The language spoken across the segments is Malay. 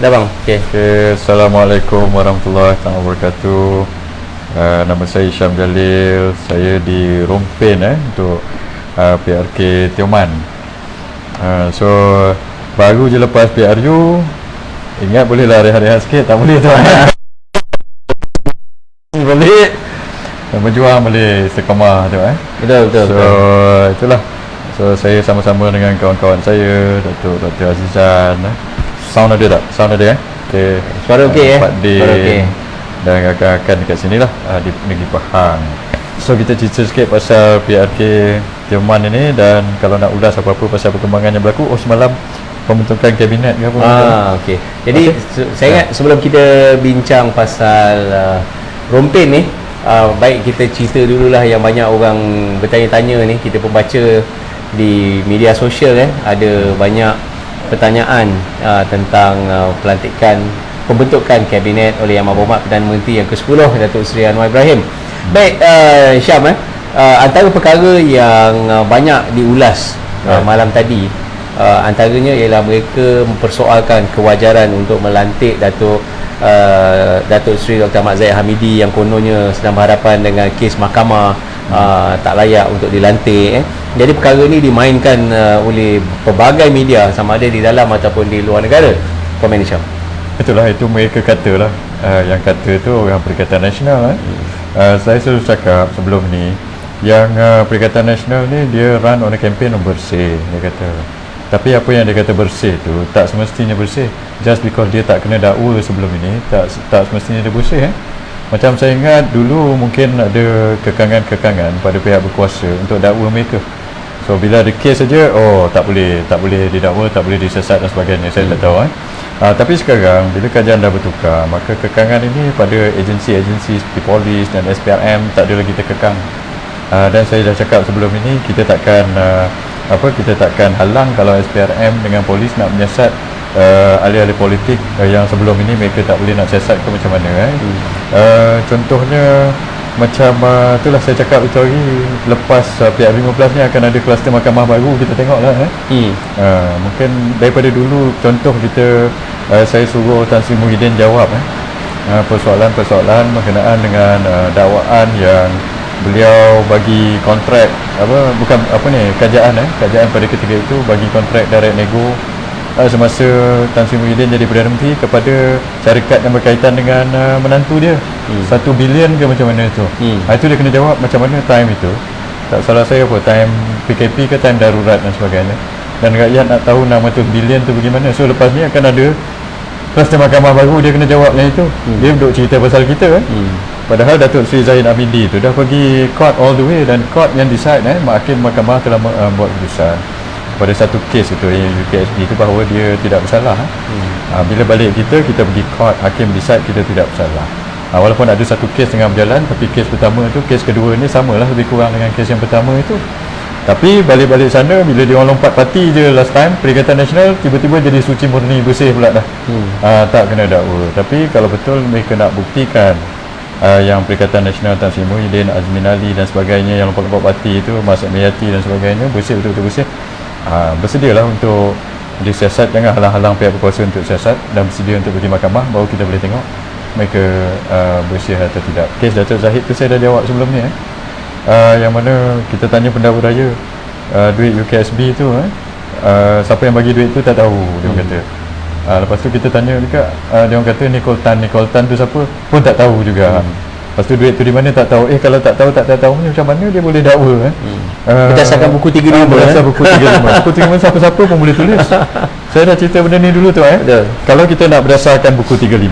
Dah bang, okey. Okay, Assalamualaikum warahmatullahi wabarakatuh. Nama saya Syam Jalil. Saya di Rompin untuk PRK Tioman. So baru je lepas PRU. Ingat bolehlah rehat-rehat sikit, tak boleh tu. Boleh. Berjuang boleh istiqamah tu Betul. So itulah. So saya sama-sama dengan kawan-kawan saya, Dr. Azizan. Sound ada tak? Sound ada Okay. Suara okey Pak Din Suara okey. dan rakan-rakan dekat sini lah, di Negeri Pahang. So kita cerita sikit pasal PRK Tioman ini, dan kalau nak ulas apa-apa pasal perkembangan yang berlaku. Semalam pembentukan kabinet ke apa? Okey. Jadi saya ingat sebelum kita bincang pasal Rompin ni, baik kita cerita dululah yang banyak orang bertanya-tanya ni. Kita pun baca di media sosial ada banyak pertanyaan tentang pelantikan pembentukan kabinet oleh Yang Berhormat Perdana Menteri yang ke-10 Datuk Seri Anwar Ibrahim. Baik, Syam, antara perkara yang banyak diulas malam tadi, antaranya ialah mereka mempersoalkan kewajaran untuk melantik Datuk Seri Dr. Ahmad Zahid Hamidi yang kononnya sedang berhadapan dengan kes mahkamah tak layak untuk dilantik. Jadi perkara ni dimainkan oleh pelbagai media, sama ada di dalam ataupun di luar negara. Komen ni, Syam. Betul lah, itu mereka kata lah. Yang kata tu orang Perikatan Nasional. Saya selalu cakap sebelum ni, yang Perikatan Nasional ni dia run on a campaign on bersih, dia kata. Tapi apa yang dia kata bersih tu tak semestinya bersih. Just because dia tak kena dakwa sebelum ini, tak semestinya dia bersih. Macam saya ingat dulu mungkin ada kekangan-kekangan pada pihak berkuasa untuk dakwa mereka. So bila ada kes saja, tak boleh didakwa, tak boleh disesat dan sebagainya. Saya tak tahu. Tapi sekarang bila kajian dah bertukar, maka kekangan ini pada agensi-agensi seperti polis dan SPRM tak ada lagi terkekang. Dan saya dah cakap sebelum ini, kita takkan halang kalau SPRM dengan polis nak menyiasat ahli-ahli politik yang sebelum ini mereka tak boleh nak siasat ke macam mana. Contohnya macam itulah saya cakap itu hari lepas PR15 ni akan ada kluster mahkamah baru, kita tengoklah. Mungkin daripada dulu contoh kita, saya suruh Tan Sri Muhyiddin jawab persoalan-persoalan berkenaan dengan dakwaan yang beliau bagi kontrak kajaan pada ketika itu, bagi kontrak direct nego semasa Tan Sri Muhyiddin jadi Perdana Menteri kepada syarikat yang berkaitan dengan menantu dia. 1 bilion ke macam mana itu. Itu dia kena jawab macam mana time itu. Tak salah saya time PKP ke time darurat dan sebagainya. Dan rakyat nak tahu 600 bilion tu bagaimana. So lepas ni akan ada kluster mahkamah baru, dia kena jawab yang itu. Dia duduk cerita pasal kita Padahal Datuk Seri Zahid Hamidi tu dah pergi court all the way, dan court yang decide hakim mahkamah telah buat keputusan pada satu kes itu UKSB itu bahawa dia tidak bersalah. Bila balik kita pergi court, hakim decide kita tidak bersalah. Walaupun ada satu kes tengah berjalan, tapi kes pertama itu, kes kedua ni samalah lebih kurang dengan kes yang pertama itu. Tapi balik-balik sana, bila dia orang lompat parti je last time, Perikatan Nasional tiba-tiba jadi suci murni bersih pula dah. Tak kena dakwa. Tapi kalau betul mereka nak buktikan yang Perikatan Nasional Tan Sri Muhyiddin, Azmin Ali dan sebagainya yang lompat-lompat parti itu, Mas Miyati dan sebagainya bersih, betul-betul bersih, bersedialah untuk disiasat. Jangan halang-halang pihak berkuasa untuk siasat, dan bersedia untuk pergi mahkamah, baru kita boleh tengok mereka bersih atau tidak. Kes Datuk Zahid tu saya dah jawab sebelum ni yang mana kita tanya pendakwa raya, duit UKSB tu siapa yang bagi duit tu tak tahu, dia kata. Lepas tu kita tanya juga, dia orang kata Nicole Tan tu siapa pun tak tahu juga. Lepas tu duit tu di mana tak tahu. Kalau tak tahu macam mana dia boleh dakwa Berdasarkan buku 35. Berdasarkan buku 35. Buku 35 siapa-siapa pun boleh tulis. Saya dah cerita benda ni dulu tu Kalau kita nak berdasarkan buku 35,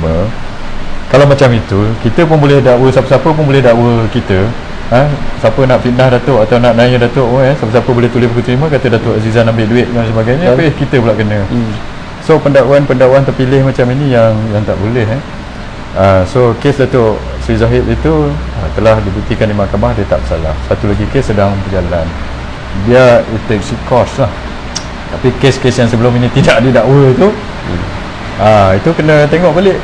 kalau macam itu, kita pun boleh dakwa, siapa-siapa pun boleh dakwa kita. Siapa nak fitnah Datuk atau nak naya Datuk, siapa-siapa boleh tulis buku 35 kata Datuk Azizan ambil duit dan sebagainya. Tapi kita pula kena. So pendakwaan terpilih macam ini yang tak boleh. So kes Datuk Sri Zahid itu telah dibuktikan di mahkamah dia tak bersalah. Satu lagi kes sedang berjalan, dia it takes cost lah. Tapi kes-kes yang sebelum ini tidak didakwa itu itu kena tengok balik.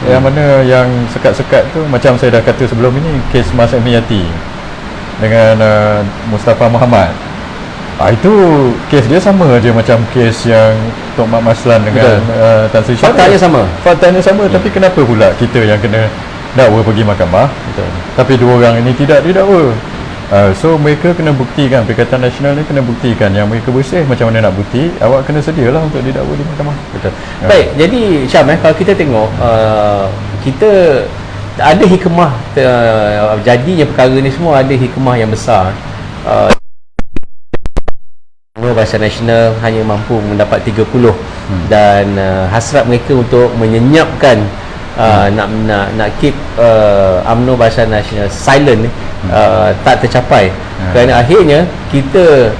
Yang mana yang sekat-sekat tu, macam saya dah kata sebelum ini, kes Mas Miyati dengan Mustafa Muhammad. Itu kes dia sama je macam kes yang Tok Mat Maslan dengan Tan Sri Syarif. Faktanya sama. Tapi kenapa pula kita yang kena dakwa pergi mahkamah? Betul. Tapi dua orang ini tidak didakwa. So mereka kena buktikan, Perikatan Nasional ni kena buktikan yang mereka bersih. Macam mana nak bukti? Awak kena sedialah untuk didakwa di mahkamah. Betul. Baik, jadi Syam, kalau kita tengok kita ada hikmah jadinya perkara ni semua, ada hikmah yang besar. Barisan Nasional hanya mampu mendapat 30 dan hasrat mereka untuk menyenyapkan nak keep UMNO Barisan Nasional silent tak tercapai kerana akhirnya kita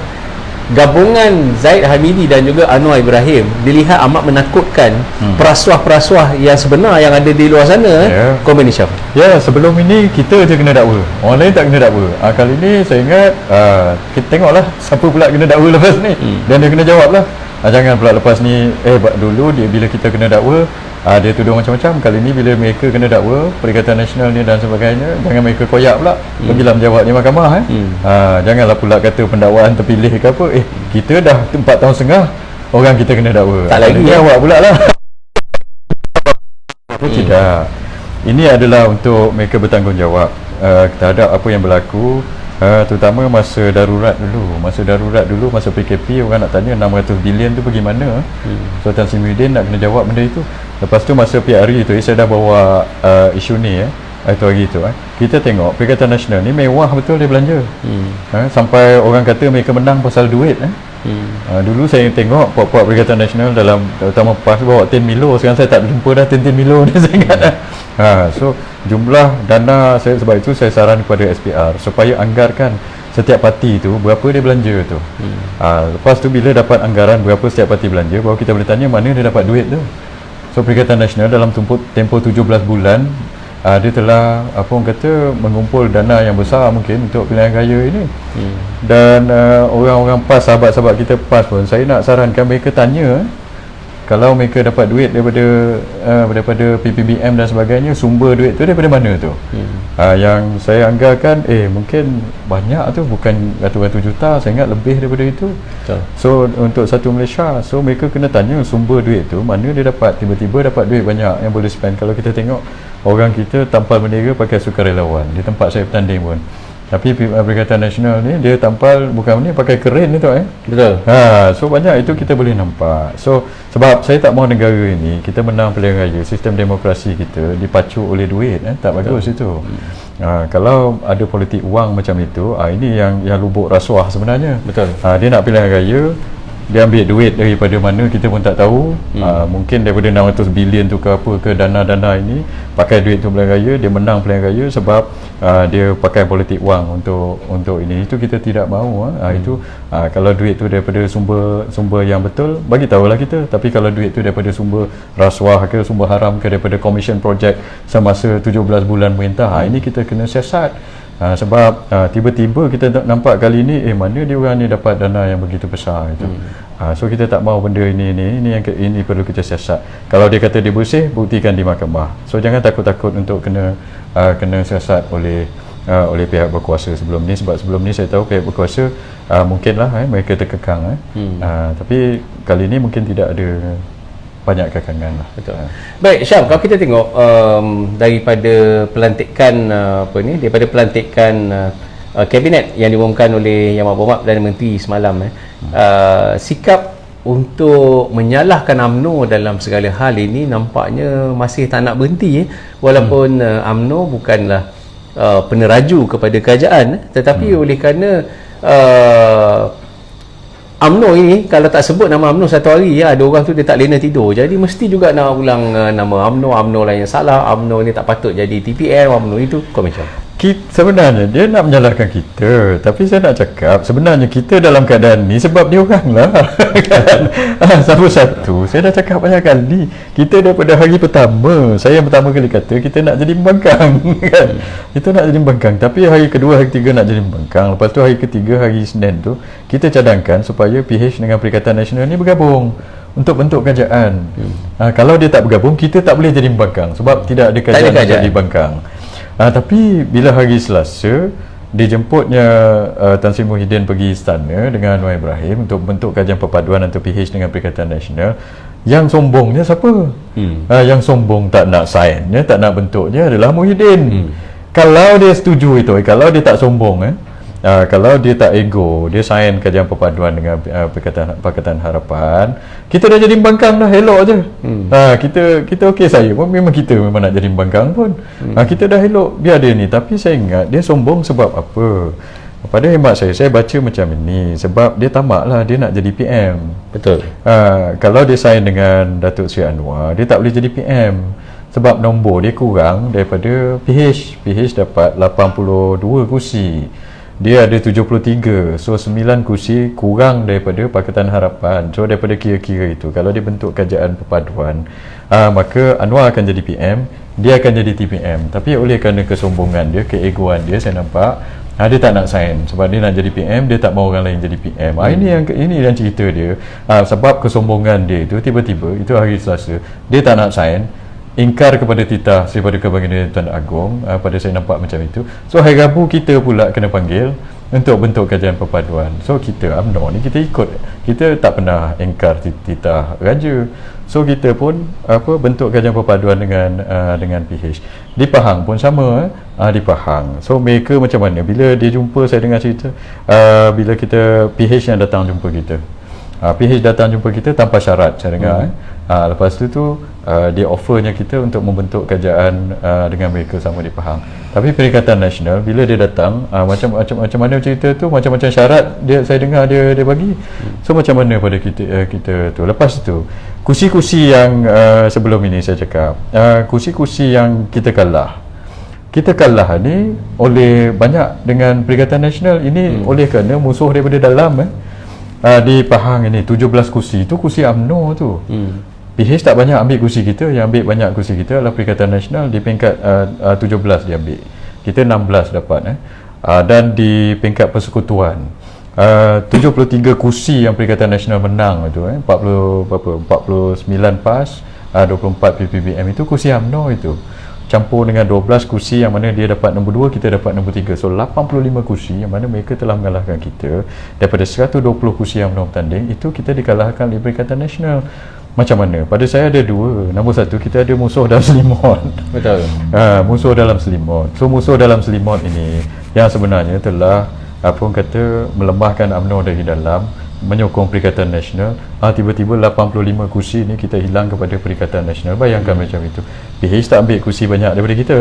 gabungan Zaid Hamidi dan juga Anwar Ibrahim dilihat amat menakutkan perasuah-perasuah yang sebenar yang ada di luar sana. Komen ni Syam. Sebelum ini kita je kena dakwa, orang lain tak kena dakwa. Kali ni saya ingat kita tengoklah siapa pula kena dakwa lepas ni, dan dia kena jawab lah. Jangan pula lepas ni dulu dia bila kita kena dakwa dia tuduh macam-macam. Kali ni bila mereka kena dakwa, Perikatan Nasional ni dan sebagainya, jangan mereka koyak pula. Pergilah menjawab di mahkamah. Janganlah pula kata pendakwaan terpilih ke apa. Kita dah 4 tahun setengah orang kita kena dakwa. Tak lagi awak pula lah. Tidak. Ini adalah untuk mereka bertanggungjawab terhadap apa yang berlaku. Terutama masa darurat dulu, masa PKP, orang nak tanya 600 bilion tu pergi mana. So Tan Sri Muhyiddin nak kena jawab benda itu. Lepas tu masa PRE tu saya dah bawa isu ni itu hari tu kita tengok Perikatan Nasional ni mewah betul dia belanja. Sampai orang kata mereka menang pasal duit. Dulu saya tengok puak-puak Perikatan Nasional dalam terutama PAS bawa 10 milo, sekarang saya tak jumpa dah 10 milo ni saya ingat. So jumlah dana saya, sebab itu saya saran kepada SPR supaya anggarkan setiap parti tu berapa dia belanja tu. Lepas tu bila dapat anggaran berapa setiap parti belanja, baru kita boleh tanya mana dia dapat duit tu. So Perikatan Nasional dalam tempoh 17 bulan dia telah orang kata mengumpul dana yang besar mungkin untuk pilihan raya ini. Dan orang-orang PAS, sahabat-sahabat kita PAS pun saya nak sarankan mereka tanya kalau mereka dapat duit daripada PPBM dan sebagainya, sumber duit tu daripada mana tu. Yang saya anggarkan mungkin banyak tu, bukan ratus-ratus juta, saya ingat lebih daripada itu. So untuk satu Malaysia, so mereka kena tanya sumber duit tu mana dia dapat, tiba-tiba dapat duit banyak yang boleh spend. Kalau kita tengok orang kita tampal bendera pakai sukarelawan di tempat saya bertanding pun, tapi Perikatan Nasional ni dia tampal bukan ni, pakai keren ni tu Betul. So banyak itu kita boleh nampak. So sebab saya tak mahu negara ini kita menang pilihan raya, sistem demokrasi kita dipacu oleh duit, tak bagus itu. Kalau ada politik wang macam itu, ini yang lubuk rasuah sebenarnya. Betul. Dia nak pilihan raya, dia ambil duit daripada mana kita pun tak tahu. Mungkin daripada 600 bilion tu ke apa ke dana-dana ini, pakai duit tu pilihan raya, dia menang pilihan raya sebab dia pakai politik wang untuk ini. Itu kita tidak mahu. Itu kalau duit tu daripada sumber yang betul, bagi tahulah kita. Tapi kalau duit tu daripada sumber rasuah ke sumber haram ke daripada commission project semasa 17 bulan merintah, ini kita kena siasat. Sebab tiba-tiba kita nampak kali ni mana dia orang ni dapat dana yang begitu besar itu. So kita tak mahu benda ini perlu kita siasat. Kalau dia kata dia bersih, buktikan di mahkamah. So jangan takut-takut untuk kena siasat oleh pihak berkuasa sebelum ni. Sebab sebelum ni saya tahu pihak berkuasa mungkinlah mereka terkekang tapi kali ni mungkin tidak ada banyak kekangan lah. Betul. Baik Syam, kalau kita tengok daripada pelantikan daripada pelantikan kabinet yang diumumkan oleh Yang Berhormat Perdana Menteri semalam, sikap untuk menyalahkan UMNO dalam segala hal ini nampaknya masih tak nak berhenti walaupun UMNO bukanlah peneraju kepada kerajaan, tetapi oleh kerana UMNO ini, kalau tak sebut nama UMNO satu hari ada orang tu dia tak lena tidur, jadi mesti juga nak ulang nama UMNO lah yang salah, UMNO ni tak patut jadi TPM, UMNO itu. Komen. Sebenarnya dia nak menyalahkan kita, tapi saya nak cakap sebenarnya kita dalam keadaan ni sebab dia orang lah. Satu-satu saya dah cakap banyak kali, kita daripada hari pertama, saya yang pertama kali kata kita nak jadi pembangkang kan? Kita nak jadi pembangkang, tapi hari kedua, hari ketiga nak jadi pembangkang, lepas tu hari ketiga, hari Senin tu kita cadangkan supaya PH dengan Perikatan Nasional ni bergabung untuk bentuk kerajaan. Kalau dia tak bergabung, kita tak boleh jadi pembangkang sebab tidak ada kerajaan jadi pembangkang. Tapi bila hari Selasa dijemputnya Tan Sri Muhyiddin pergi istana dengan Anwar Ibrahim untuk bentuk kajian perpaduan antara PH dengan Perikatan Nasional. Yang sombongnya siapa? Yang sombong tak nak signnya, tak nak bentuknya adalah Muhyiddin. Kalau dia setuju itu, kalau dia tak sombong, kalau dia tak ego, dia sign kajian perpaduan dengan Pakatan Harapan, kita dah jadi pembangkang dah, elok je. Kita okey, saya pun memang kita memang nak jadi pembangkang pun. Kita dah elok, biar dia ni. Tapi saya ingat dia sombong sebab apa? Pada hemat saya baca macam ini, sebab dia tamak lah, dia nak jadi PM. Betul. Kalau dia sign dengan Datuk Seri Anwar, dia tak boleh jadi PM sebab nombor dia kurang daripada PH. PH dapat 82 kursi, dia ada 73, so 9 kursi kurang daripada Pakatan Harapan. So daripada kira-kira itu, kalau dia bentuk kajian perpaduan, maka Anwar akan jadi PM, dia akan jadi TPM. Tapi oleh kerana kesombongan dia, keegoan dia, saya nampak dia tak nak sign sebab dia nak jadi PM, dia tak mahu orang lain jadi PM. Ini yang cerita dia. Sebab kesombongan dia itu, tiba-tiba itu hari Selasa dia tak nak sign, ingkar kepada titah Seri Paduka Baginda Tuan Agong. Pada saya nampak macam itu. So hari Rabu kita pula kena panggil untuk bentuk kajian perpaduan. So kita UMNO ni kita ikut, kita tak pernah ingkar titah raja. So kita pun bentuk kajian perpaduan dengan PH. Di Pahang pun sama, di Pahang. So mereka macam mana bila dia jumpa, saya dengar cerita bila kita PH yang datang jumpa kita. PH datang jumpa kita tanpa syarat, saya dengar. Lepas tu dia offernya kita untuk membentuk kajian dengan mereka sama di Pahang. Tapi Perikatan Nasional bila dia datang, macam mana cerita tu, macam-macam syarat saya dengar dia bagi. So macam mana pada kita tu. Lepas tu kursi-kursi yang sebelum ini saya cakap, kursi-kursi yang kita kalah ni oleh banyak dengan Perikatan Nasional ini oleh kerana musuh daripada dalam. Di Pahang ini 17 kursi itu kursi UMNO tu. PH tak banyak ambil kursi kita, yang ambil banyak kursi kita adalah Perikatan Nasional. Di peringkat 17 dia ambil, kita 16 dapat. Dan di peringkat persekutuan 73 kursi yang Perikatan Nasional menang itu, 49 PAS, 24 PPBM itu kursi UMNO itu, campur dengan 12 kursi yang mana dia dapat nombor 2, kita dapat nombor 3. So 85 kursi yang mana mereka telah mengalahkan kita. Daripada 120 kursi yang UMNO bertanding, itu kita dikalahkan oleh Perikatan Nasional. Macam mana? Pada saya ada dua. Nombor satu, kita ada musuh dalam selimut. Betul. Musuh dalam selimut. So musuh dalam selimut ini yang sebenarnya telah melemahkan UMNO dari dalam, menyokong Perikatan Nasional. Tiba-tiba 85 kursi ni kita hilang kepada Perikatan Nasional. Bayangkan macam itu. PH tak ambil kursi banyak daripada kita.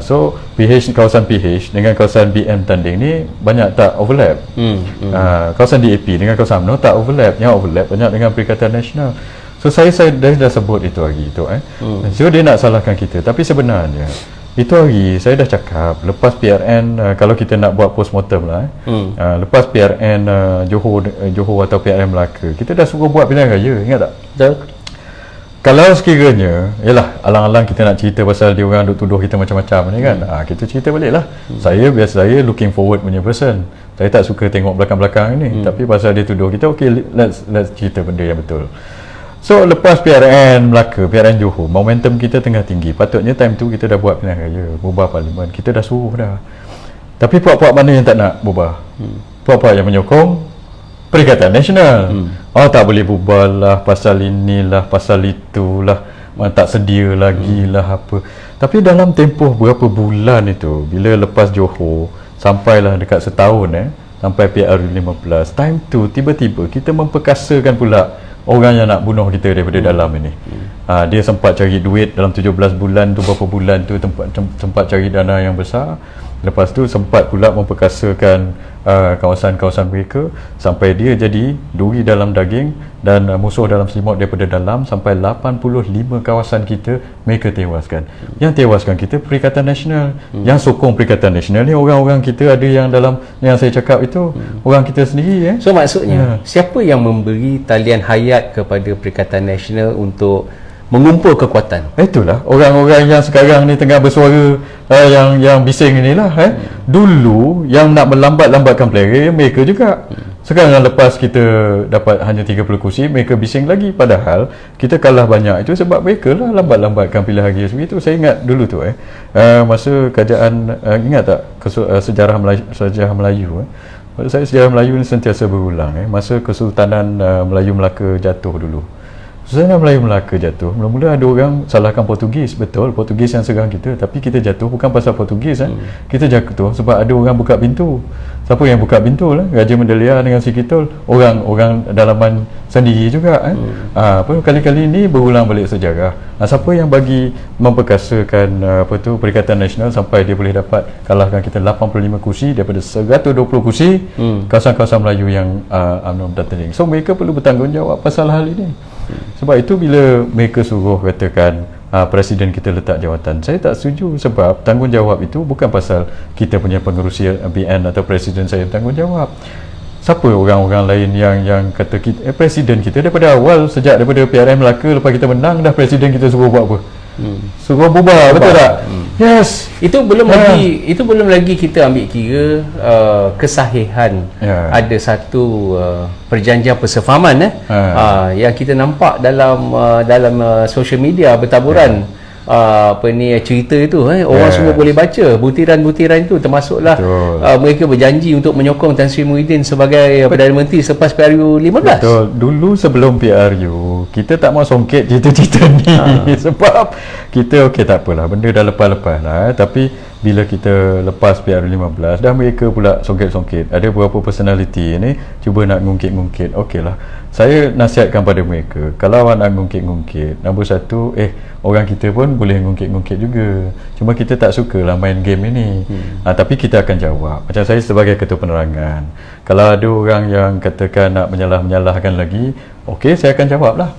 So PH, kawasan PH dengan kawasan BM tanding ni banyak tak overlap. Kawasan DAP dengan kawasan UMNO tak overlap. Yang overlap banyak dengan Perikatan Nasional. So saya dah sebut itu hari itu. So dia nak salahkan kita, tapi sebenarnya itu hari saya dah cakap lepas PRN, kalau kita nak buat postmortem lah, lepas PRN Johor atau PRN Melaka, kita dah suruh buat pilihan raya, ingat tak? Betul. Kalau sekiranya, yalah, alang-alang kita nak cerita pasal dia orang duk tuduh kita macam-macam ni kan, kita cerita balik lah. Saya looking forward punya person. Saya tak suka tengok belakang-belakang ni, tapi pasal dia tuduh kita, okay, let's cerita benda yang betul. So lepas PRN Melaka, PRN Johor, momentum kita tengah tinggi. Patutnya time tu kita dah buat pilihan raya, bubar parlimen, kita dah suruh dah. Tapi puak-puak mana yang tak nak bubar? Puak-puak yang menyokong Perikatan Nasional. Tak boleh bubar lah, pasal inilah, pasal itulah, tak sedia lagi lah apa. Tapi dalam tempoh berapa bulan itu, bila lepas Johor sampailah dekat setahun, sampai PR15, time tu tiba-tiba kita memperkasakan pula orang yang nak bunuh kita daripada dalam ini. Dia sempat cari duit dalam 17 bulan tu, berapa bulan tu sempat cari dana yang besar. Lepas tu sempat pula memperkasakan kawasan-kawasan mereka sampai dia jadi duri dalam daging dan musuh dalam selimut daripada dalam, sampai 85 kawasan kita mereka tewaskan. Yang tewaskan kita Perikatan Nasional. Yang sokong Perikatan Nasional ni orang-orang kita, ada yang dalam yang saya cakap itu orang kita sendiri. So maksudnya siapa yang memberi talian hayat kepada Perikatan Nasional untuk mengumpul kekuatan? Itulah orang-orang yang sekarang ni tengah bersuara, yang bising inilah. Dulu yang nak melambat-lambatkan pilihan raya mereka juga. Sekarang lepas kita dapat hanya 30 kursi, mereka bising lagi, padahal kita kalah banyak. Itu sebab mereka lah lambat-lambatkan pilihan raya sebegitu. Saya ingat dulu tu masa kerajaan, ingat tak sejarah Melayu Pada saya sejarah Melayu ni sentiasa berulang. Masa Kesultanan Melayu Melaka jatuh dulu, Kesultanan Melayu Melaka jatuh, mula-mula ada orang salahkan Portugis. Betul, Portugis yang serang kita, tapi kita jatuh bukan pasal Portugis. Kita jatuh sebab ada orang buka pintu. Siapa yang buka pintu lah? Raja Mendelia dengan si Kitol, orang dalaman sendiri juga. Kali-kali ni berulang balik sejarah. Siapa yang bagi memperkasakan Perikatan Nasional sampai dia boleh dapat kalahkan kita 85 kursi daripada 120 kursi kawasan-kawasan Melayu yang UMNO bertanding. So mereka perlu bertanggungjawab pasal hal ini. Sebab itu bila mereka suruh katakan Presiden kita letak jawatan, saya tak setuju, sebab tanggungjawab itu bukan pasal kita punya pengerusi BN atau Presiden saya bertanggungjawab. Siapa orang-orang lain yang kata kita, Presiden kita daripada awal, sejak daripada PRM Melaka, lepas kita menang dah Presiden kita suruh buat apa? Suruh bubar, betul tak? Yes. Itu belum lagi kita ambil kira kesahihan. Ada satu perjanjian persefahaman yang kita nampak dalam social media bertaburan. Cerita itu orang semua boleh baca butiran-butiran itu, termasuklah mereka berjanji untuk menyokong Tan Sri Muhyiddin sebagai Perdana Menteri selepas PRU 15. Betul. Dulu sebelum PRU kita tak mau songket cerita-cerita ni sebab kita tak apalah, benda dah lepas-lepas lah. Tapi bila kita lepas PRU 15 dah mereka pula songket-songket. Ada beberapa personality ni cuba nak ngungkit-ngungkit. Okeylah, saya nasihatkan pada mereka, kalau awak nak ngungkit-ngungkit, nombor satu, orang kita pun boleh ngungkit-ngungkit juga, cuma kita tak suka lah main game ini. Tapi kita akan jawab. Macam saya sebagai ketua penerangan, kalau ada orang yang katakan nak menyalahkan lagi, okey, saya akan jawab lah.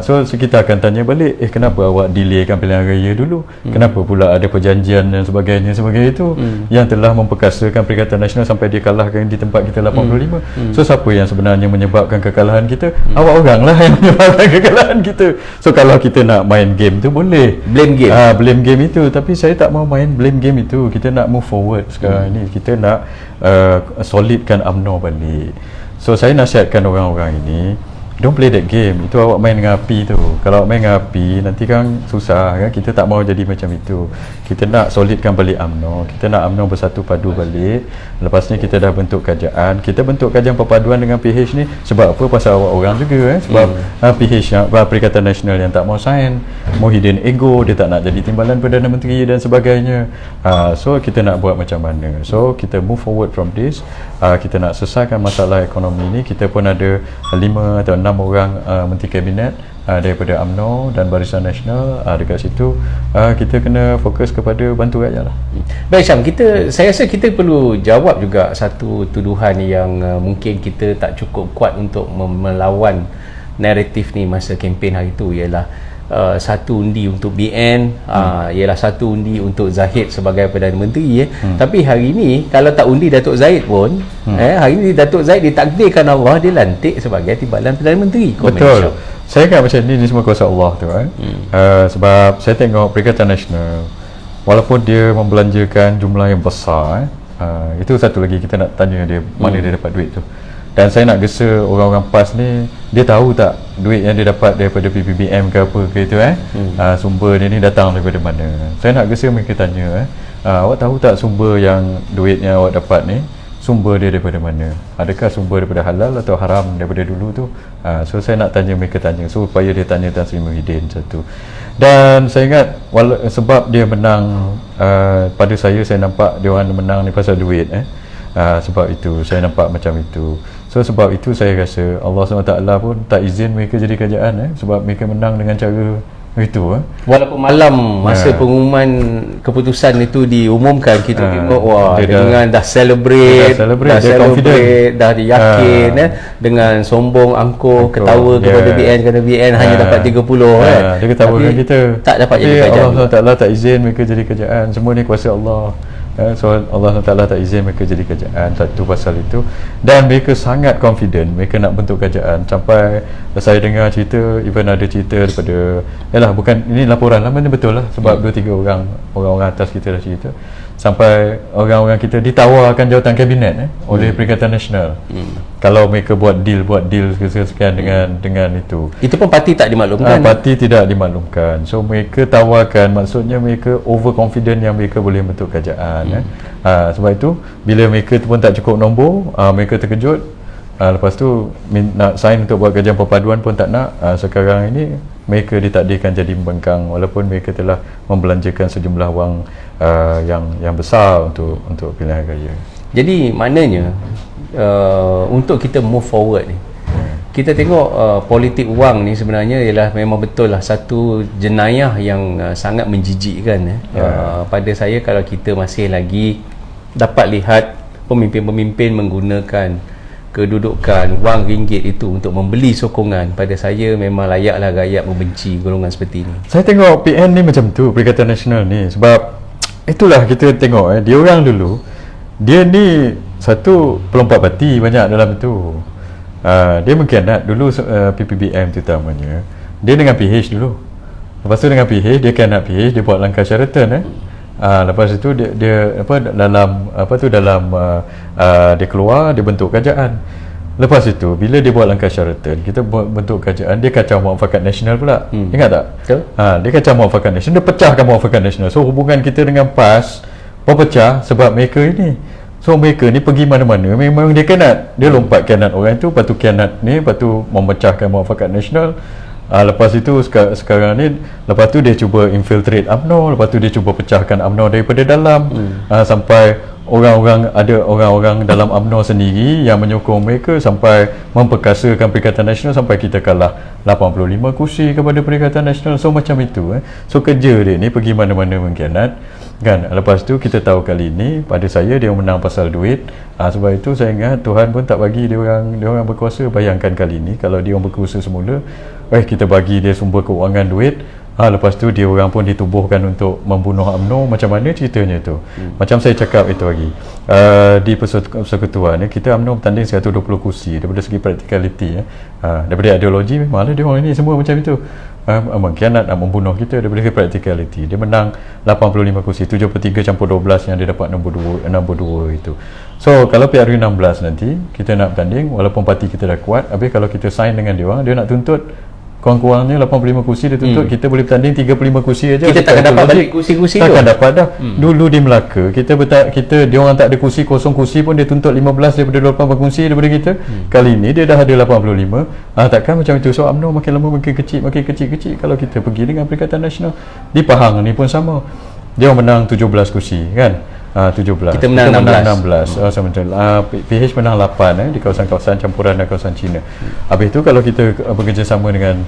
So kita akan tanya balik, kenapa awak delaykan pilihan raya dulu? Kenapa pula ada perjanjian dan sebagainya itu yang telah memperkasakan Perikatan Nasional sampai dia kalahkan di tempat kita 85. So siapa yang sebenarnya menyebabkan kekalahan kita? Awak orang lah yang menyebabkan kekalahan kita. So kalau kita nak main game tu boleh blame game, blame game itu, tapi saya tak mau main blame game itu. Kita nak move forward sekarang ni, kita nak solidkan UMNO balik. So saya nasihatkan orang-orang ini, don't play that game. Itu awak main dengan api tu. Kalau awak main dengan api, nanti kan susah kan. Kita tak mau jadi macam itu. Kita nak solidkan balik UMNO. Kita nak UMNO bersatu padu balik. Lepas ni kita dah bentuk kerajaan. Kita bentuk kerajaan perpaduan dengan PH ni. Sebab apa? Pasal awak orang juga Sebab PH yang Perikatan Nasional yang tak mau sign. Muhyiddin ego, dia tak nak jadi timbalan Perdana Menteri dan sebagainya. So kita nak buat macam mana? So kita move forward from this. Kita nak selesaikan masalah ekonomi ni. Kita pun ada 5 atau 6 orang Menteri Kabinet daripada UMNO dan Barisan Nasional. Dekat situ kita kena fokus kepada bantu rakyat lah. Baik Syam, saya rasa kita perlu jawab juga satu tuduhan yang mungkin kita tak cukup kuat untuk melawan naratif ni masa kempen hari tu, ialah satu undi untuk BN, ialah satu undi untuk Zahid sebagai Perdana Menteri. Tapi hari ni kalau tak undi Datuk Zahid pun, hari ni Datuk Zahid ditakdirkan Allah, dia lantik sebagai timbalan Perdana Menteri. Betul. Saya ingat macam ni semua kuasa Allah tu sebab saya tengok Perikatan Nasional, walaupun dia membelanjakan jumlah yang besar, itu satu lagi kita nak tanya dia, mana dia dapat duit tu. Dan saya nak gesa orang-orang PAS ni, dia tahu tak duit yang dia dapat daripada PPBM ke apa ke itu sumber dia ni datang daripada mana. Saya nak gesa mereka tanya, awak tahu tak sumber yang duit yang awak dapat ni, sumber dia daripada mana? Adakah sumber daripada halal atau haram daripada dulu tu? So saya nak tanya mereka supaya dia tanya Tan Sri Muhyiddin satu. Dan saya ingat sebab dia menang, pada saya nampak dia orang menang ni pasal duit sebab itu saya nampak macam itu. So sebab itu saya rasa Allah SWT pun tak izin mereka jadi kerajaan sebab mereka menang dengan cara itu. Walaupun malam masa pengumuman keputusan itu diumumkan, kita tengok dengan dah celebrate, dah yakin dengan sombong angkuh ketawa kepada BN kerana BN hanya dapat 30 dia ketawakan kita, tak dapat jadi kerajaan. Allah SWT tak izin mereka jadi kerajaan. Semua ni kuasa Allah. So Allah SWT tak izin mereka jadi kerajaan, satu pasal itu. Dan mereka sangat confident mereka nak bentuk kerajaan. Sampai saya dengar cerita, even ada cerita daripada bukan ini laporan lah, benda betul lah, sebab 2-3 orang atas kita dah cerita, sampai orang-orang kita ditawarkan jawatan kabinet oleh Perikatan Nasional. Kalau mereka buat deal sekian dengan itu. Itu pun parti tak dimaklumkan. Parti tidak dimaklumkan. So mereka tawarkan, maksudnya mereka overconfident yang mereka boleh bentuk kerajaan. Sebab itu bila mereka tu pun tak cukup nombor, mereka terkejut. Lepas tu nak sign untuk buat kajian perpaduan pun tak nak. Sekarang ini mereka ditakdirkan jadi pembangkang walaupun mereka telah membelanjakan sejumlah wang yang besar untuk pilihan raya. Jadi maknanya untuk kita move forward ni, kita tengok politik wang ni sebenarnya ialah memang betul lah satu jenayah yang sangat menjijikkan. Pada saya, kalau kita masih lagi dapat lihat pemimpin-pemimpin menggunakan kedudukan wang ringgit itu untuk membeli sokongan, pada saya memang layaklah rakyat membenci golongan seperti ini. Saya tengok PN ni macam tu, Perikatan Nasional ni, sebab itulah kita tengok dia orang dulu, dia ni satu pelompat parti banyak dalam tu. Dia mengkhianat dulu PPBM terutamanya. Dia dengan PH dulu. Lepas tu dengan PH, dia khianat PH, dia buat langkah Sheraton lepas itu dia dia keluar, dia bentuk kerajaan. Lepas itu bila dia buat langkah Sheraton, kita bentuk kerajaan, dia kacau muafakat nasional pula. Ingat tak? Betul. Dia kacau muafakat nasional, dia pecahkan muafakat nasional. So hubungan kita dengan PAS pun pecah sebab mereka ini. So mereka ni pergi mana-mana memang dia khianat. Dia lompat khianat orang tu, lepas tu khianat ni, lepas tu memecahkan muafakat nasional. Lepas itu sekarang ni, lepas tu dia cuba infiltrate UMNO, lepas tu dia cuba pecahkan UMNO daripada dalam. Sampai ada orang-orang dalam UMNO sendiri yang menyokong mereka sampai memperkasakan Perikatan Nasional sampai kita kalah 85 kursi kepada Perikatan Nasional. So macam itu So kerja dia ni pergi mana-mana mengkhianat kan. Lepas tu kita tahu kali ni pada saya dia menang pasal duit. Sebab itu saya ingat Tuhan pun tak bagi dia orang berkuasa. Bayangkan kali ni kalau dia orang berkuasa semula, kita bagi dia sumber keuangan duit, lepas tu dia orang pun ditubuhkan untuk membunuh UMNO. Macam mana ceritanya tu? Macam saya cakap itu lagi di persekutuan kita UMNO bertanding 120 kursi. Daripada segi practicality daripada ideologi memanglah dia orang ini semua macam itu, mengkhianat, nak membunuh kita. Daripada segi practicality dia menang 85 kursi, 73 campur 12 yang dia dapat nombor 2 itu. So kalau PRU 16 nanti kita nak bertanding, walaupun parti kita dah kuat, habis kalau kita sign dengan dia orang, dia nak tuntut kurang-kurangnya 85 kursi dia tuntut, kita boleh bertanding 35 kursi aja. Kita takkan dapat balik kursi-kursi tu. Takkan dapat dah. Dulu di Melaka, kita dia orang tak ada kursi, kosong kursi pun dia tuntut 15 daripada 80 kursi daripada kita. Kali ni dia dah ada 85. Takkan macam itu. So UMNO makin lama makin kecil. Kalau kita pergi dengan Perikatan Nasional di Pahang ni pun sama. Dia menang 17 kursi kan. 17. Kita menang 16. PH menang 8 di kawasan-kawasan campuran dan kawasan Cina. Habis tu kalau kita bekerjasama dengan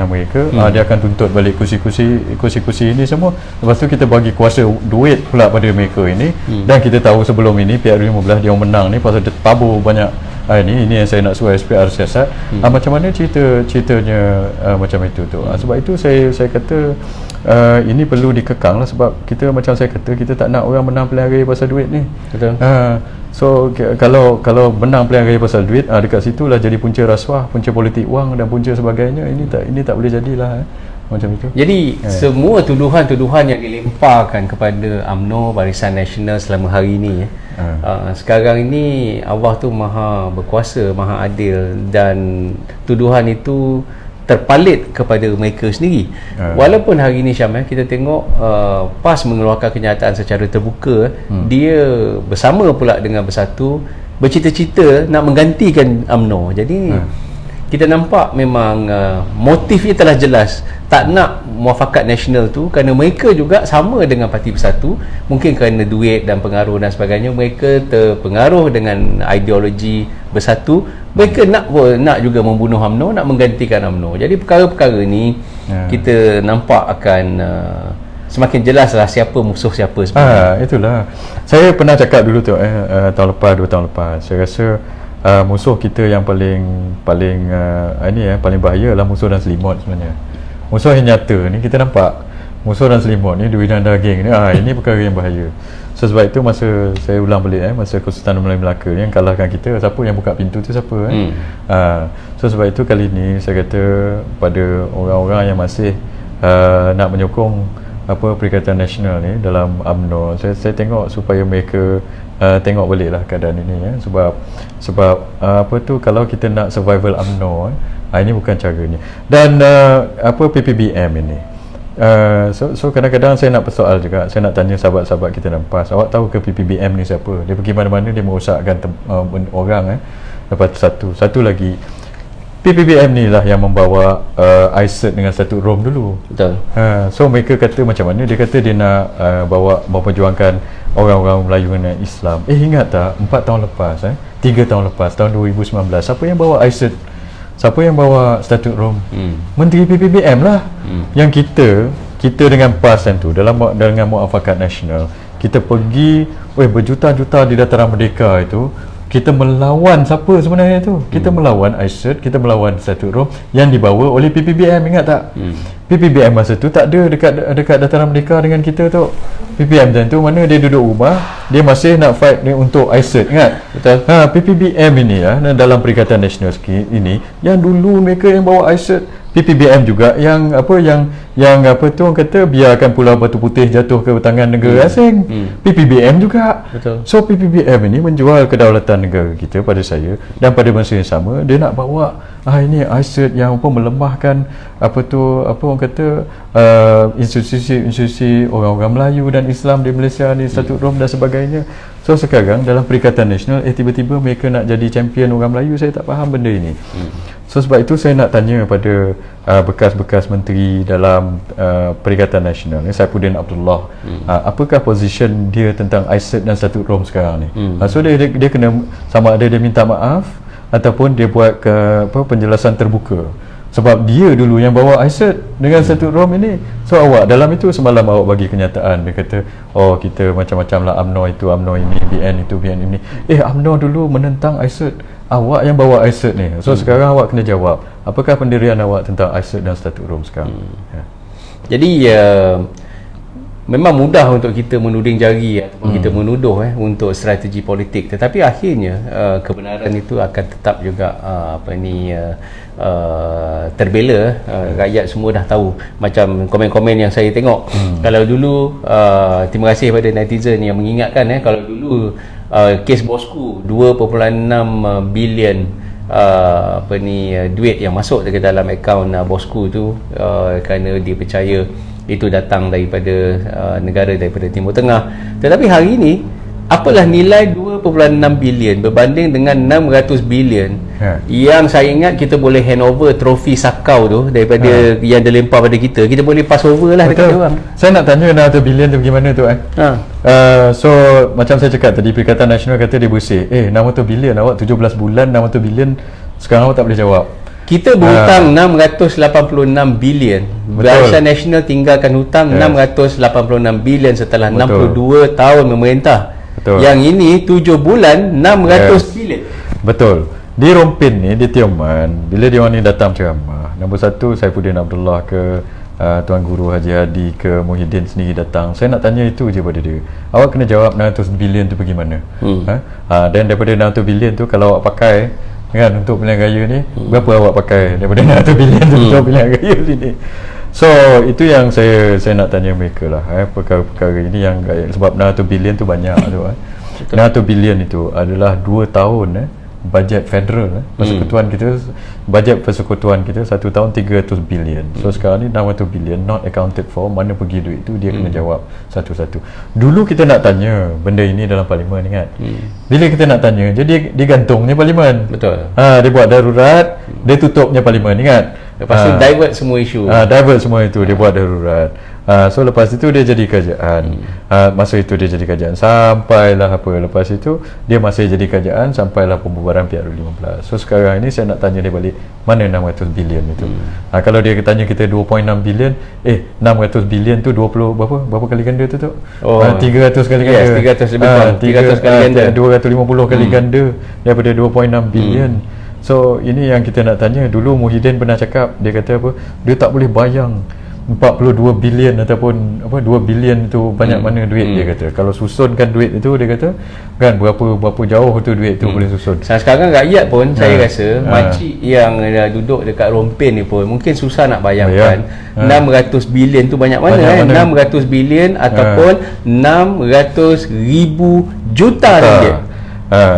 mereka, dia akan tuntut balik kursi-kursi ini semua. Lepas tu kita bagi kuasa duit pula pada mereka ini. Dan kita tahu sebelum ini PRU 15 dia menang ni pasal dia tabur banyak. Ini yang saya nak suruh SPR siasat. Macam mana ceritanya macam itu tu. Sebab itu saya kata ini perlu dikekang lah, sebab kita macam saya kata, kita tak nak orang menang pilihan raya pasal duit ni. Betul. So kalau menang pilihan raya pasal duit, dekat situ lah jadi punca rasuah, punca politik wang dan punca sebagainya. Ini tak boleh jadilah macam itu. Jadi semua tuduhan-tuduhan yang dilemparkan kepada UMNO, Barisan Nasional selama hari ini sekarang ini Allah tu maha berkuasa, maha adil, dan tuduhan itu terpalit kepada mereka sendiri. Walaupun hari ini Syam, kita tengok PAS mengeluarkan kenyataan secara terbuka, dia bersama pula dengan Bersatu bercita-cita nak menggantikan UMNO. Jadi kita nampak memang motifnya telah jelas, tak nak muafakat nasional tu kerana mereka juga sama dengan Parti Bersatu, mungkin kerana duit dan pengaruh dan sebagainya, mereka terpengaruh dengan ideologi Bersatu. Mereka nak juga membunuh UMNO, nak menggantikan UMNO. Jadi perkara-perkara ni kita nampak akan semakin jelaslah siapa musuh siapa sebenarnya. Itulah. Saya pernah cakap dulu tu tahun lepas, 2 tahun lepas. Saya rasa musuh kita yang paling bahaya lah musuh dan selimut sebenarnya. Musuh yang nyata ni kita nampak, musuh dan selimut ni, duit dan daging ni, ini perkara yang bahaya. So, sebab itu masa saya ulang balik masa Kesultanan Melayu Melaka ni yang kalahkan kita, siapa yang buka pintu tu siapa So sebab itu kali ni saya kata pada orang-orang yang masih nak menyokong Perikatan Nasional ni dalam UMNO, saya tengok supaya mereka tengok balik lah keadaan ini ya. Sebab kalau kita nak survival UMNO ini bukan caranya. Dan PPBM ini so kadang-kadang saya nak persoal juga, saya nak tanya sahabat-sahabat kita dalam PAS, awak tahu ke PPBM ni siapa? Dia pergi mana-mana dia merosakkan orang lepas satu lagi PPBM ni lah yang membawa ICET dengan Statut Rom dulu. Betul. So mereka kata macam mana? Dia kata dia nak memperjuangkan orang-orang Melayu dengan Islam. Ingat tak 4 tahun lepas 3 tahun lepas, tahun 2019, siapa yang bawa ICET? Siapa yang bawa Statut Rom? Menteri PPBM lah. Yang kita dengan PAS tu dengan Muafakat Nasional, kita pergi berjuta-juta di Dataran Merdeka itu. Kita melawan siapa sebenarnya tu? Kita melawan ICET, kita melawan Statut Rom yang dibawa oleh PPBM, ingat tak? PPBM masa tu tak ada dekat Dataran Merdeka dengan kita tu. PPBM time tu mana dia duduk rumah, dia masih nak fight untuk ICET, ingat? Betul. PPBM ini dalam Perikatan Nasional ini yang dulu mereka yang bawa ICET. PPBM juga yang orang kata biarkan Pulau Batu Putih jatuh ke tangan negara asing. PPBM juga. Betul. So PPBM ini menjual kedaulatan negara kita pada saya, dan pada masa yang sama dia nak bawa ini ICET yang melemahkan orang kata institusi orang-orang Melayu dan Islam di Malaysia ni, Statut Rom dan sebagainya. So sekarang dalam Perikatan Nasional tiba-tiba mereka nak jadi champion orang Melayu. Saya tak faham benda ini. So sebab itu saya nak tanya pada bekas-bekas menteri dalam Perikatan Nasional ni, Saifuddin Abdullah, apakah position dia tentang ICET dan Statut Rom sekarang ni? So dia kena, sama ada dia minta maaf ataupun dia buat penjelasan terbuka. Sebab dia dulu yang bawa ICET dengan Statut Rom ini. So awak dalam itu semalam awak bagi kenyataan, dia kata kita macam-macam lah, UMNO itu, UMNO ini, BN itu, BN ini. UMNO dulu menentang ICET, awak yang bawa ICET ni. So sekarang awak kena jawab, apakah pendirian awak tentang ICET dan Statut Rom sekarang? Jadi memang mudah untuk kita menuding jari ataupun kita menuduh untuk strategi politik, tetapi akhirnya kebenaran itu akan tetap juga terbela. Rakyat semua dah tahu. Macam komen-komen yang saya tengok, kalau dulu terima kasih pada netizen yang mengingatkan kalau dulu kes Bosku 2.6 bilion duit yang masuk ke dalam akaun Bosku tu kerana dia percaya itu datang daripada negara daripada Timur Tengah. Tetapi hari ini apalah nilai 2.6 bilion berbanding dengan 600 bilion yang saya ingat kita boleh hand over trofi Sakau tu daripada yang dia lempar pada kita boleh pass over lah. Betul. Dekat dia orang. Saya nak tanya 600 bilion tu bagaimana tu so macam saya cakap tadi, Perikatan Nasional kata dia bersih. 600 bilion, awak 17 bulan 600 bilion, sekarang awak tak boleh jawab. Kita berhutang 686 bilion. Barisan Nasional tinggalkan hutang 686 bilion setelah 62 tahun memerintah. Betul. Yang ini 7 bulan 600 bilion. Betul. Di Rompin ni, di Tioman, bila dia orang ni datang ceramah, nombor 1 Saifuddin Abdullah ke Tuan Guru Haji Hadi ke Muhyiddin sendiri datang, saya nak tanya itu je pada dia, awak kena jawab 600 bilion tu pergi mana? Dan daripada 600 bilion tu kalau awak pakai untuk pilihan raya ni, berapa awak pakai daripada 600 bilion tu untuk pilihan raya sini? So itu yang saya nak tanya mereka lah, perkara-perkara ini yang sebab 600 bilion tu banyak tu 600 bilion itu adalah 2 tahun bajet federal persekutuan kita, bajet persekutuan kita 1 tahun 300 bilion. So sekarang ni 600 bilion not accounted for, mana pergi duit tu, dia kena jawab satu-satu. Dulu kita nak tanya benda ini dalam parlimen, ingat? Bila kita nak tanya, jadi digantungnya parlimen. Betul. Dia buat darurat, dia tutupnya parlimen, ingat? Lepas tu divert semua isu. Divert semua itu, dia buat darurat. So lepas itu dia jadi kerajaan. Masa itu dia jadi kerajaan sampailah lepas itu dia masih jadi kerajaan sampailah pembubaran PRU15. So sekarang ini saya nak tanya dia balik, mana 600 bilion itu? Kalau dia tanya kita 2.6 bilion, 600 bilion tu 20 berapa kali ganda tu? 300 kali ganda. Yes, 300 lebih kurang. 300 kali ganda. 250 kali ganda daripada 2.6 bilion. So ini yang kita nak tanya. Dulu Muhyiddin pernah cakap, dia kata apa? Dia tak boleh bayang 42 bilion ataupun apa 2 bilion tu banyak mana duit dia kata. Kalau susunkan duit itu dia kata kan berapa jauh tu duit tu boleh susun. Sekarang rakyat pun saya rasa makcik yang duduk dekat Rompin ni pun mungkin susah nak bayangkan 600 bilion tu banyak mana, 600 bilion ataupun 600 ribu juta ringgit.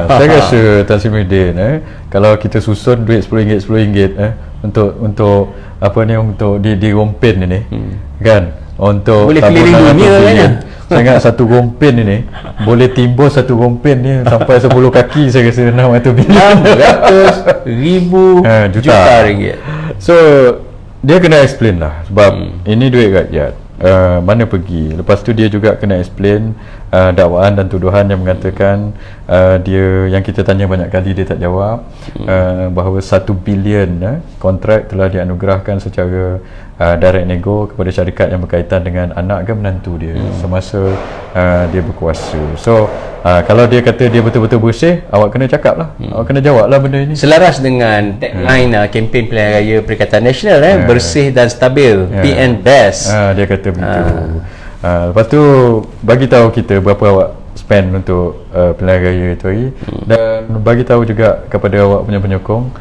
Saya rasa Tan Sri Muhyiddin kalau kita susun duit RM10 untuk apa ni, untuk di Rompin ni kan, untuk boleh keliling dunia kan. Saya ingat satu Rompin ni boleh timbus satu Rompin ni sampai 10 kaki. Saya rasa 600 bilion 600 ribu juta ringgit. So dia kena explain lah sebab ini duit rakyat, mana pergi. Lepas tu dia juga kena explain dakwaan dan tuduhan yang mengatakan dia, yang kita tanya banyak kali dia tak jawab, bahawa 1 bilion kontrak telah dianugerahkan secara direct nego kepada syarikat yang berkaitan dengan anak ke menantu dia semasa dia berkuasa. So kalau dia kata dia betul-betul bersih, awak kena cakap lah, awak kena jawab lah benda ini. Selaras dengan tagline kempen pilihan raya Perikatan Nasional bersih dan stabil, PN Best. Dia kata begitu. Lepas tu bagi tahu kita berapa awak spend untuk pilihan raya itu hari, dan bagi tahu juga kepada awak punya penyokong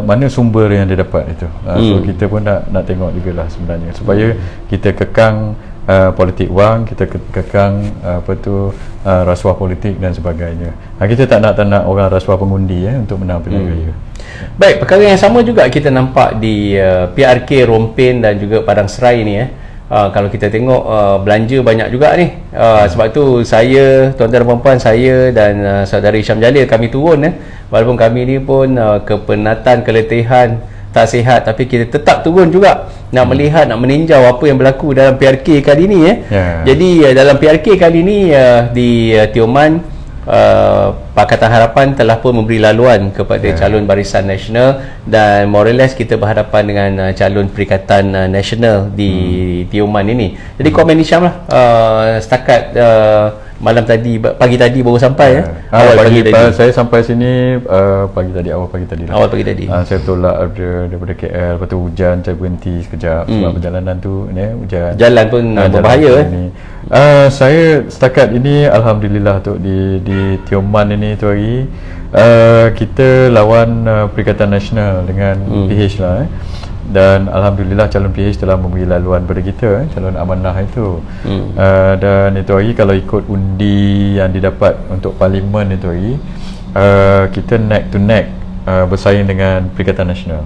mana sumber yang dia dapat itu. So kita pun nak tengok jugalah sebenarnya supaya kita kekang politik wang, kita kekang rasuah politik dan sebagainya. Kita tak nak orang rasuah pengundi untuk menang pilihan raya. Baik, perkara yang sama juga kita nampak di PRK Rompin dan juga Padang Serai ni. Kalau kita tengok belanja banyak juga ni. Sebab tu saya, tuan-tuan dan puan-puan, saya dan saudara Hisham Jalil, kami turun walaupun kami ni pun kepenatan, keletihan, tak sihat, tapi kita tetap turun juga nak melihat, nak meninjau apa yang berlaku dalam PRK kali ni. Jadi dalam PRK kali ni di Tioman, Pakatan Harapan telah pun memberi laluan kepada calon Barisan Nasional, dan more or less kita berhadapan dengan calon Perikatan Nasional di Tioman ini. Jadi komen Hisham lah, setakat malam tadi, pagi tadi baru sampai awal pagi tadi. Saya sampai sini awal pagi tadi. Saya tolak daripada KL, lepas tu hujan, saya berhenti sekejap sebab perjalanan tu hujan. Jalan pun berbahaya. Saya setakat ini alhamdulillah tu di Tioman ini tu hari kita lawan Perikatan Nasional dengan PH lah dan alhamdulillah calon PH telah memberi laluan pada kita, calon amanah itu. Dan itu hari kalau ikut undi yang didapat untuk parlimen itu hari, kita neck to neck bersaing dengan Perikatan Nasional.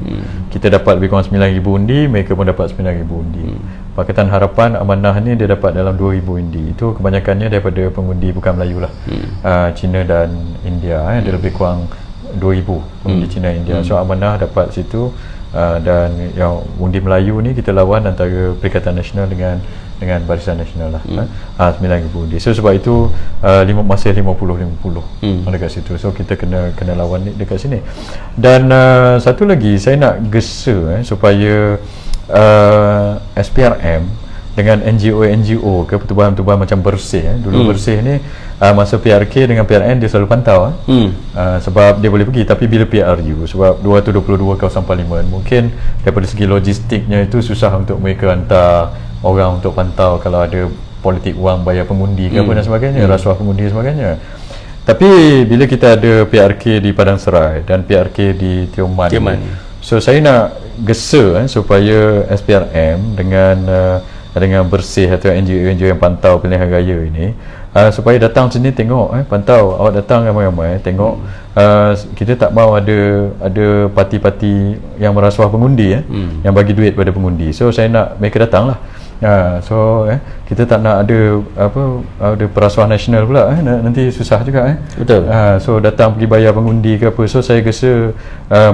Kita dapat lebih kurang 9,000 undi, mereka pun dapat 9,000 undi. Pakatan Harapan amanah ni dia dapat dalam 2,000 undi. Itu kebanyakannya daripada pengundi bukan Melayu lah, Cina dan India. Dia lebih kurang 2,000 pengundi Cina India. So amanah dapat situ, dan yang undi Melayu ni kita lawan antara Perikatan Nasional dengan Barisan Nasional lah. 9,000 undi. So sebab itu masih 50-50 dekat situ. So kita kena lawan dekat sini. Dan satu lagi saya nak gesa supaya SPRM dengan NGO ke pertubuhan-pertubuhan macam Bersih dulu Bersih ni masa PRK dengan PRN dia selalu pantau sebab dia boleh pergi, tapi bila PRU sebab 222 kawasan parlimen, mungkin daripada segi logistiknya itu susah untuk mereka hantar orang untuk pantau kalau ada politik wang bayar pengundi ke apa dan sebagainya, rasuah pengundi dan sebagainya. Tapi bila kita ada PRK di Padang Serai dan PRK di Tioman. So saya nak gesa supaya SPRM dengan Bersih atau NGO yang pantau pilihan raya ini supaya datang sini tengok, pantau, awak datang ramai-ramai tengok. Kita tak mahu ada parti-parti yang merasuah pengundi yang bagi duit pada pengundi. So saya nak mereka datang lah. Kita tak nak ada perasuah nasional pula, nanti susah juga. Betul. So datang pergi bayar pengundi ke apa. So saya gesa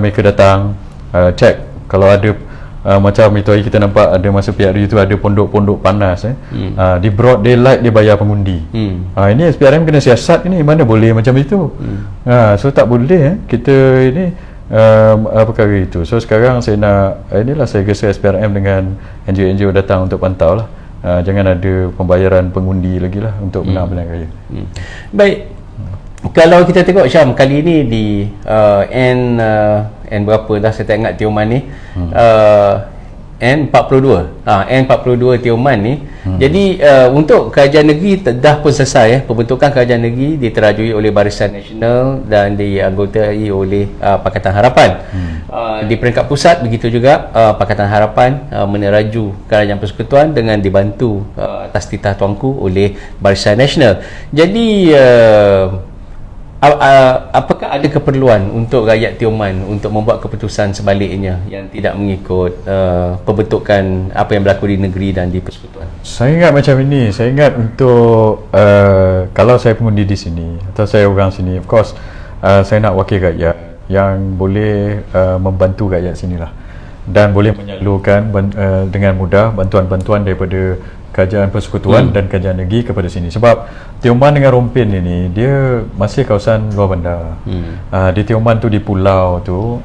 mereka datang, check kalau ada macam itu hari kita nampak ada masa PRU itu ada pondok-pondok panas di broad daylight dia bayar pengundi. Ini SPRM kena siasat ini, mana boleh macam itu. So tak boleh kita ini perkara itu. So sekarang saya nak saya gesa SPRM dengan NGO-NGO datang untuk pantau lah. Jangan ada pembayaran pengundi lagi lah untuk menang pilihan raya. Baik, kalau kita tengok Syam kali ni di N berapa dah saya tak ingat Tioman ni, N42. N42 Tioman ni. Jadi untuk kerajaan negeri dah pun selesai pembentukan kerajaan negeri diterajui oleh Barisan Nasional dan dianggotai oleh Pakatan Harapan. Di peringkat pusat begitu juga Pakatan Harapan meneraju Kerajaan Persekutuan dengan dibantu atas titah tuanku oleh Barisan Nasional. Jadi apakah ada keperluan untuk rakyat Tioman untuk membuat keputusan sebaliknya yang tidak mengikut pembentukan apa yang berlaku di negeri dan di persekutuan? Saya ingat macam ini. Saya ingat untuk kalau saya pengundi di sini atau saya orang sini, of course saya nak wakil rakyat yang boleh membantu rakyat sinilah dan boleh menyalurkan dengan mudah bantuan-bantuan daripada Kerajaan Persekutuan dan Kerajaan Negeri kepada sini. Sebab Tioman dengan Rompin ini dia masih kawasan luar bandar. Di Tioman tu, di pulau tu,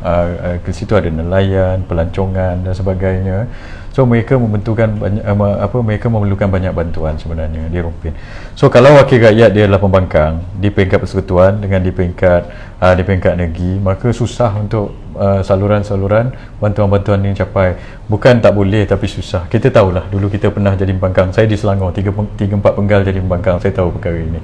ke situ ada nelayan, pelancongan dan sebagainya. So mereka membentukkan mereka memerlukan banyak bantuan sebenarnya di Rompin. So kalau wakil rakyat dia adalah pembangkang di peringkat persekutuan dengan di peringkat negeri, maka susah untuk saluran-saluran bantuan-bantuan ini capai. Bukan tak boleh, tapi susah. Kita tahulah, dulu kita pernah jadi pembangkang. Saya di Selangor 3-4 penggal jadi pembangkang. Saya tahu perkara ini.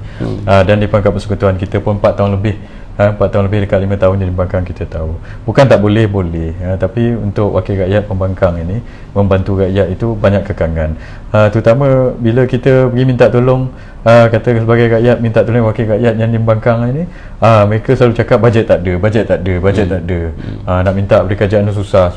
Dan di peringkat persekutuan kita pun 4 tahun lebih. 4 tahun lebih dekat 5 tahun jadi pembangkang, kita tahu. Bukan tak boleh, boleh. Tapi untuk wakil rakyat pembangkang ini membantu rakyat itu banyak kekangan. Terutama bila kita pergi minta tolong, kata sebagai rakyat minta tolong wakil rakyat yang di pembangkang ini, mereka selalu cakap bajet tak ada. Nak minta dari kerajaan itu susah.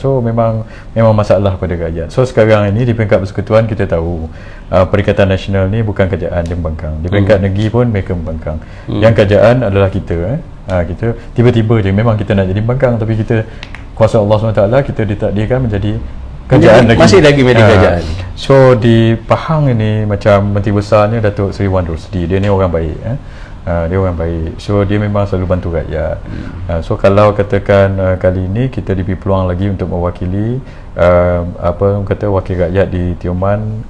So memang masalah pada rakyat. So sekarang ini di peringkat persekutuan kita tahu Perikatan Nasional ni bukan kerajaan di pembangkang. Di peringkat negeri pun mereka pembangkang. Yang kerajaan adalah kita. Kita tiba-tiba je memang kita nak jadi pembangkang, tapi kita kuasa Allah SWT kita ditakdirkan menjadi kerajaan lagi. Masih lagi menjadi kerajaan. So di Pahang ini macam Menteri Besarnya Datuk Seri Wan Rosdi, dia ni orang baik. Dia orang baik. So dia memang selalu bantu rakyat. So kalau katakan kali ini kita diberi peluang lagi untuk mewakili wakil rakyat di Tioman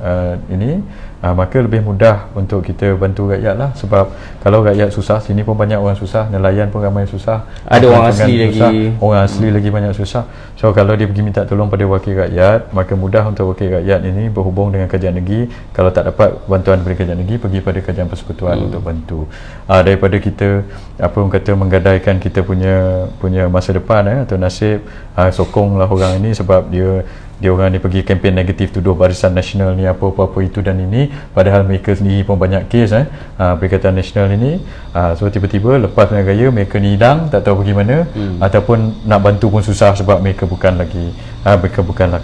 ini, maka lebih mudah untuk kita bantu rakyat lah. Sebab kalau rakyat susah, sini pun banyak orang susah, nelayan pun ramai susah, ada orang asli susah, lagi, orang asli lagi banyak susah. So kalau dia pergi minta tolong pada wakil rakyat, maka mudah untuk wakil rakyat ini berhubung dengan kerajaan negeri. Kalau tak dapat bantuan dari kerajaan negeri, pergi pada kerajaan persekutuan untuk bantu. Daripada kita menggadaikan kita punya masa depan atau nasib, sokonglah orang ini. Sebab dia orang ni pergi kempen negatif, tuduh Barisan Nasional ni apa-apa itu dan ini, padahal mereka sendiri pun banyak kes Perikatan Nasional ini. So tiba-tiba lepas pilihan raya mereka ni hilang, tak tahu pergi mana, ataupun nak bantu pun susah sebab mereka bukanlah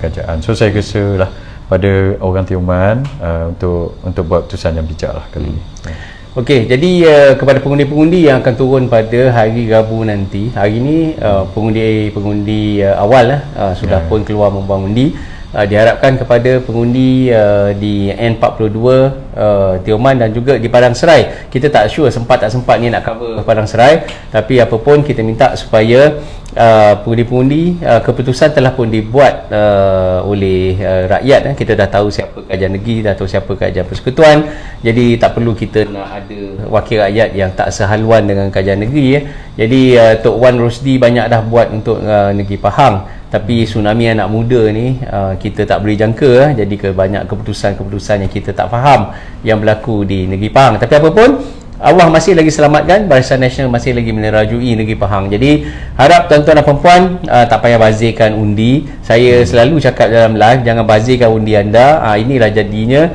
kerajaan. So saya rasa lah pada orang Tioman untuk buat keputusan yang bijak lah kali ini. Okey, jadi kepada pengundi-pengundi yang akan turun pada hari Rabu nanti, hari ini pengundi awal sudah pun keluar membuang undi. Diharapkan kepada pengundi di N42 Tioman dan juga di Padang Serai. Kita tak sure sempat tak sempat ni nak cover Padang Serai, tapi apapun kita minta supaya pengundi-pengundi, keputusan telah pun dibuat oleh rakyat. Kita dah tahu siapa kerajaan negeri, dah tahu siapa kerajaan persekutuan. Jadi tak perlu kita nak ada wakil rakyat yang tak sehaluan dengan kerajaan negeri. Jadi Tok Wan Rosdi banyak dah buat untuk negeri Pahang, tapi tsunami anak muda ni kita tak boleh jangka. Jadi banyak keputusan-keputusan yang kita tak faham yang berlaku di negeri Pahang. Tapi apapun, Allah masih lagi selamatkan, Barisan Nasional masih lagi menerajui negeri Pahang. Jadi harap tuan-tuan dan puan-puan tak payah bazirkan undi. Saya selalu cakap dalam live, jangan bazirkan undi anda. Inilah jadinya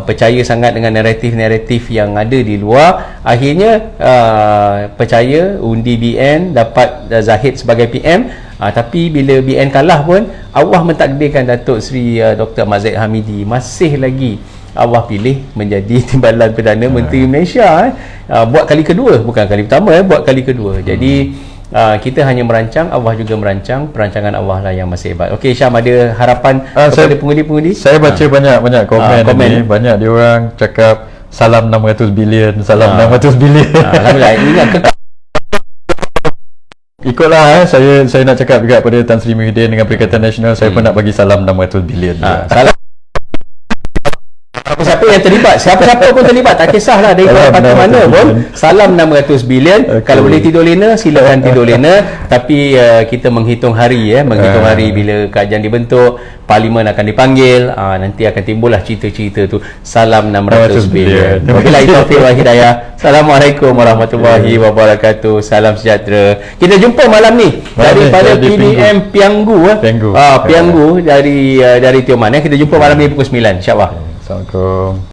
percaya sangat dengan naratif-naratif yang ada di luar. Akhirnya percaya undi BN dapat Zahid sebagai PM. Tapi bila BN kalah pun, Allah mentakdirkan Datuk Seri Dr. Ahmad Zahid Hamidi masih lagi Allah pilih menjadi Timbalan Perdana Menteri Malaysia. Buat kali kedua, bukan kali pertama, buat kali kedua. Jadi kita hanya merancang, Allah juga merancang. Perancangan Allah lah yang masih hebat. Okey Syam, ada harapan kepada pengundi-pengundi? Saya baca banyak komen ni. Banyak dia orang cakap salam 600 bilion, salam 600 bilion. Alhamdulillah, ingat ikutlah saya nak cakap juga pada Tan Sri Muhyiddin dengan Perikatan Nasional, saya pun nak bagi salam 600 bilion. Salam Siapa-siapa yang terlibat, siapa-siapa pun terlibat, tak kisahlah dari parti mana pun, salam 600 bilion. Kalau boleh tidur lena, silakan tidur lena. Tapi kita menghitung hari menghitung hari bila kajian dibentuk, parlimen akan dipanggil, nanti akan timbullah cerita-cerita tu. Salam 600 bilion. Wabillahi taufiq wal hidayah. Assalamualaikum warahmatullahi wabarakatuh. Salam sejahtera. Kita jumpa malam ni daripada PDM Pianggu Pianggu dari Tioman. Kita jumpa malam ni pukul 9 insya-Allah. Assalamualaikum.